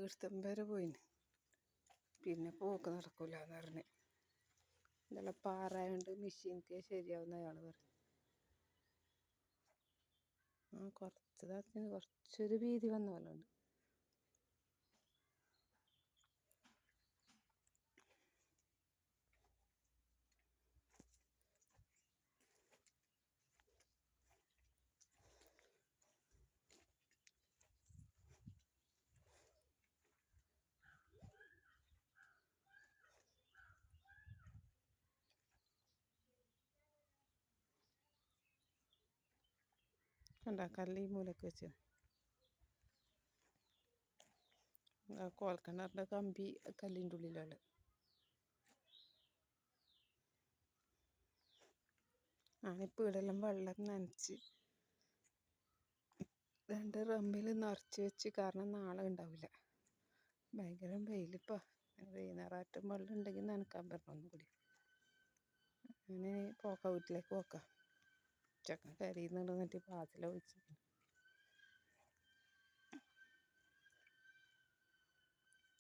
തീർത്ഥം വരെ പോയിന്. പിന്നെ പോക്ക് നടക്കില്ല എന്ന് പറഞ്ഞ്. ഇതെല്ലാം പാറയുണ്ട്, മെഷീൻക്ക് ശരിയാവുന്ന അയാൾ പറഞ്ഞു. കുറച്ചൊരു വീതി വന്ന പോലെ ഉണ്ട്. കണ്ട കല്ല് ഈ മൂലക്ക് വെച്ച് കോൽക്കിണറിൻ്റെ കമ്പി കല്ലിൻ്റെ ഉള്ളിലാണ്. ഞാനിപ്പോൾ ഇവിടെല്ലാം വെള്ളം നനച്ച് 2 ഡ്രമ്മിൽ നിറച്ച് വെച്ച്. കാരണം നാളെ ഉണ്ടാവില്ല, ഭയങ്കര വെയിലിപ്പോൾ. വൈകുന്നേരമായിട്ടും വെള്ളം ഉണ്ടെങ്കിൽ നനക്കാൻ പറ്റണം ഒന്നും കൂടി. അങ്ങനെ പോക്ക വീട്ടിലേക്ക് പോക്കാം. ചക്ക കരിയുന്നുണ്ടെന്നിട്ട് പാതില ഒഴിച്ച്